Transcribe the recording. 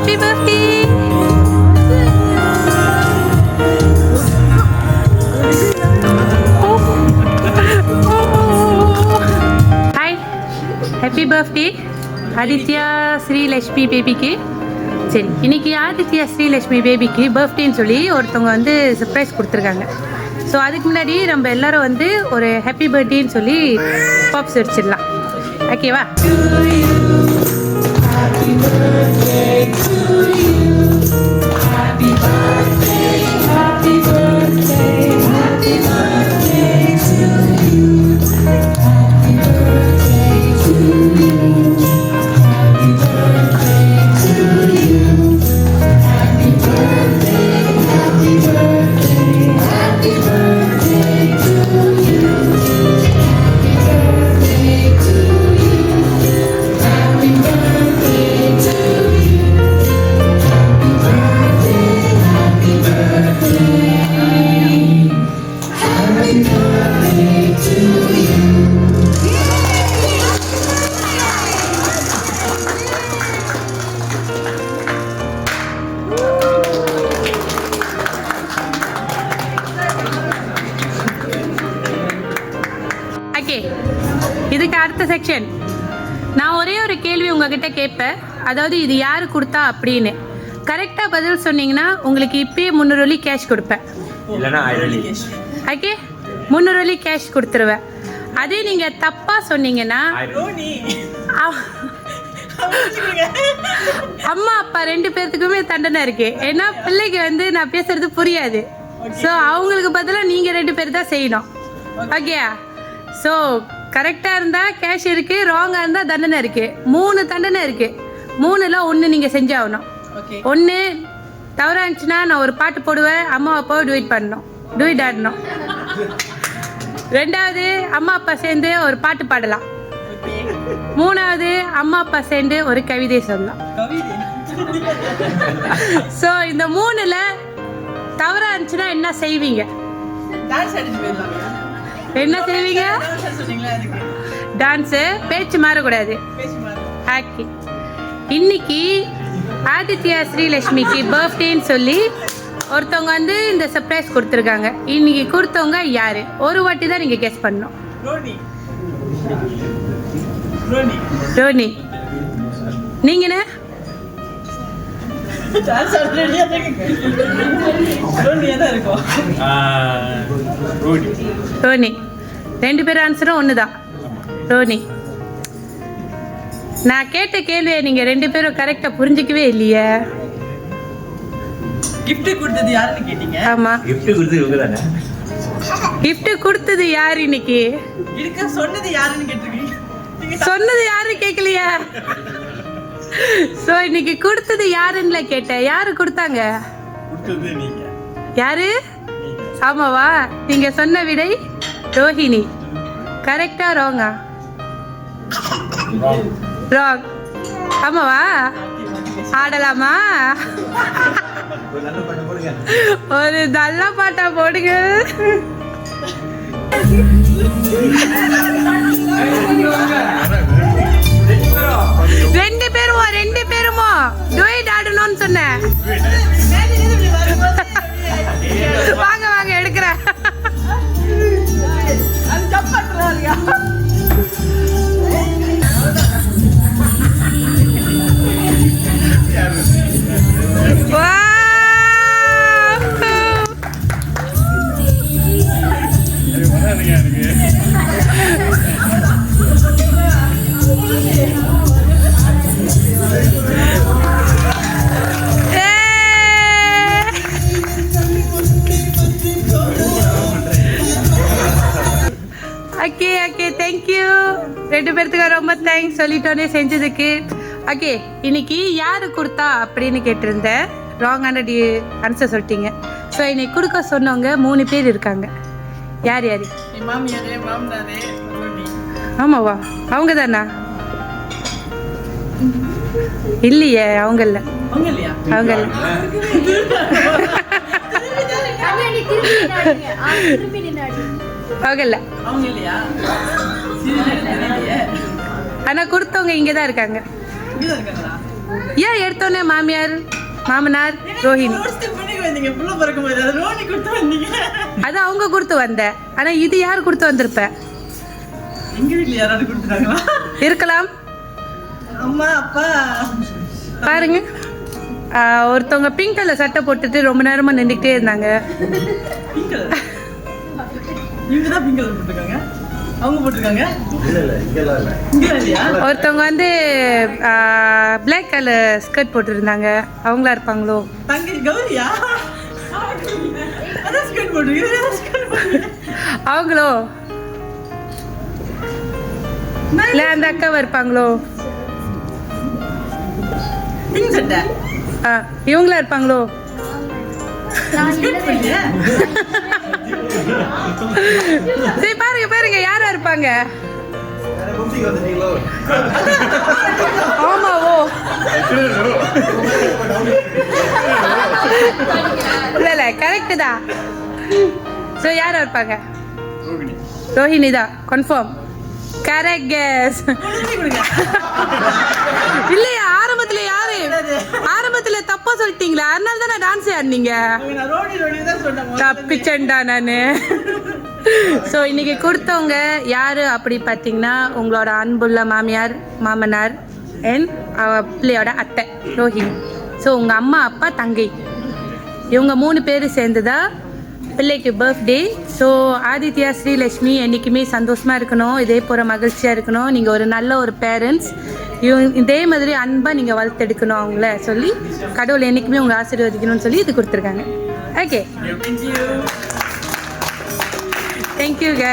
Happy birthday. Hi, happy birthday Aditya Srilakshmi பேபிக்கு. சரி, இன்னைக்கு ஆதித்யா ஸ்ரீலக்ஷ்மி பேபிக்கு பர்த்டேன்னு சொல்லி ஒருத்தவங்க வந்து சர்ப்ரைஸ் கொடுத்துருக்காங்க. ஸோ அதுக்கு முன்னாடி நம்ம எல்லாரும் வந்து ஒரு ஹாப்பி பர்த்டேன்னு சொல்லி பாப்ஸ் வச்சிடலாம். ஓகேவா? இதுக்கு அடுத்த செக்ஷன். நான் ஒரே ஒரு கேள்வி உங்ககிட்ட கேட்பேன். அதாவது இது யாரு கொடுத்தா அப்படின்னு கரெக்டாக பதில் சொன்னீங்கன்னா உங்களுக்கு இப்பயே 300 வெள்ளி கேஷ் கொடுப்பேன். ஓகே, 300 வெள்ளி கேஷ் கொடுத்துருவேன். அதே நீங்கள் தப்பாக சொன்னீங்கன்னா அம்மா அப்பா 2 பேர்த்துக்குமே தண்டனை இருக்கு. ஏன்னா பிள்ளைக்கு வந்து நான் பேசுறது புரியாது. ஸோ அவங்களுக்கு பதிலாக நீங்கள் 2 பேர் தான் செய்யணும். ஓகேயா? ஸோ கரெக்டாக இருந்தால் கேஷ் இருக்குது, ராங்காக இருந்தால் தண்டனை இருக்குது. 3 தண்டனை இருக்குது. 3ல் 1 நீங்கள் செஞ்சாகணும். 1 தவறாக இருந்துச்சுன்னா நான் ஒரு பாட்டு போடுவேன், அம்மா அப்பாவை டுயிட் பண்ணணும், டுயிட் ஆடணும். 2வது அம்மா அப்பா சேர்ந்து ஒரு பாட்டு பாடலாம். 3வது அம்மா அப்பா சேர்ந்து ஒரு கவிதை சொல்லலாம். ஸோ இந்த 3ல் தவறாக இருந்துச்சுன்னா என்ன செய்வீங்க? என்ன செய்வீங்க? டான்ஸு. பேச்சு மாறக்கூடாது. ஓகே, இன்னைக்கு ஆதித்யா ஸ்ரீலக்ஷ்மிக்கு பர்த்டேன்னு சொல்லி ஒருத்தவங்க வந்து இந்த சர்ப்ரைஸ் கொடுத்துருக்காங்க. இன்னைக்கு கொடுத்தவங்க யாரு? ஒரு வாட்டி தான் நீங்க கெஸ் பண்ணணும். ரோனி. நீங்கண்ணே? ரோனி. 2 பேர் ஆன்சரும் 1 தான். ரோனி. நான் கேட்ட கேள்வியை நீங்க 2 பேரும் கரெக்டா புரிஞ்சிக்கவே இல்லையே. gift கொடுத்தது யாருன்னு கேட்டீங்க? ஆமா, gift கொடுத்தது இவங்க தானே. gift கொடுத்தது யார்? இன்னைக்கு இருக்க சொன்னது யாருன்னு கேட்டிருக்கீங்க. சொன்னது யாரு கேட்கலையா? சோ இன்னைக்கு கொடுத்தது யாருன்னு கேட்டேன். யாரு கொடுத்தாங்க? கொடுத்தது நீங்க. யாரு? ஆமாவா? நீங்க சொன்ன விடை ரோஹிணி. கரெக்டா ராங்கா? ராங். ஆமாவா? ஆடலாமா? ஒரு நல்ல பாட்டா போடுங்க. ரெண்டு பேருமோ டுயட் ஆடணும்னு சொன்னேன். வாங்க வாங்க எடுக்கிறேன். Okay okay, thank you. 2 பேர்த்துக்கு ரொம்ப தேங்க்ஸ் சொல்லிட்டோன்னே செஞ்சதுக்கு. ஓகே, இன்னைக்கு யாரு கொடுத்தா அப்படின்னு கேட்டிருந்தேன். ராங்கான ஆன்சர் சொல்லிட்டீங்க. ஸோ இன்னைக்கு கொடுக்க சொன்னவங்க 3 பேர் இருக்காங்க. யார் யாரு? ஆமாவா? அவங்க தானா? இல்லையே, அவங்க இல்லை. அவங்க இல்ல. ஆனா கொடுத்தவங்க இங்கதான் இருக்காங்க. ஏன் எடுத்தோன்னே மாமியார் மாமனார் ரோஹிணி? ஒரு step பண்ணிக்கு வந்தீங்க. புள்ள பிறக்கும்போது அது ரோஹிணி கொடுத்து வந்தீங்க. அது அவங்க கொடுத்து வந்தேன். ஆனால் இது யார் கொடுத்து வந்திருப்ப? எங்க வீட்ல யாராவது கொடுத்துட்டாங்களா? இருக்கலாம். அம்மா அப்பா பாருங்க, ஒருத்தவங்க பிங்க் கலர் சட்டை போட்டுட்டு ரொம்ப நேரமாக நின்றுக்கிட்டே இருந்தாங்க. Pink colour. இவங்க தான் பிங்க் கலர் போட்டிருக்காங்க. அவங்க போட்டிருக்காங்க. இங்க இல்லையா? ஒருத்தவங்க வந்து பிளாக் கலர் ஸ்கர்ட் போட்டுருந்தாங்க. அவங்களா இருப்பாங்களோ? தங்கை கௌரியா? அதான் ஸ்கர்ட் போட்டிருக்கீங்க. அவங்களோ இல்லை அந்த அக்காவை இருப்பாங்களோ? பிங்க் சட்டை. இவங்களா இருப்பாங்களோ? ஸ்கர்ட் போடலையா? சரி பாருங்க பாருங்க யாரா இருப்பாங்க? ஆமாவோ? இல்ல கரெக்ட் தான். ஸோ யாரா இருப்பாங்க? ரோஹிணி தான். Confirm correct guess. இல்லையா ஆரம்பத்துல யாரு ஆரம்பத்துல தப்பா சொல்லிட்டீங்களா? அதனால தான் நான் டான்ஸ் ஆடினீங்க. நான் ரோஹிணி தான் சொன்னேன். தப்பிச்சேன்டா நான். ஸோ இன்னைக்கு கொடுத்தவங்க யாரு அப்படி பார்த்தீங்கன்னா உங்களோட அன்புள்ள மாமியார் மாமனார் அண்ட் பிள்ளையோட அத்தை ரோஹிணி. ஸோ உங்கள் அம்மா அப்பா தங்கை இவங்க 3 பேர் சேர்ந்து தான் பிள்ளைக்கு பர்த்டே. ஸோ ஆதித்யா ஸ்ரீலக்ஷ்மி என்றைக்குமே சந்தோஷமாக இருக்கணும், இதே போகிற மகிழ்ச்சியாக இருக்கணும். நீங்கள் ஒரு நல்ல ஒரு பேரண்ட்ஸ், இதே மாதிரி அன்பாக நீங்கள் வளர்த்தெடுக்கணும் அவங்கள சொல்லி கடவுள் என்றைக்குமே உங்களை ஆசீர்வதிக்கணும்னு சொல்லி இது கொடுத்துருக்காங்க. ஓகே, தேங்க்யூங்க.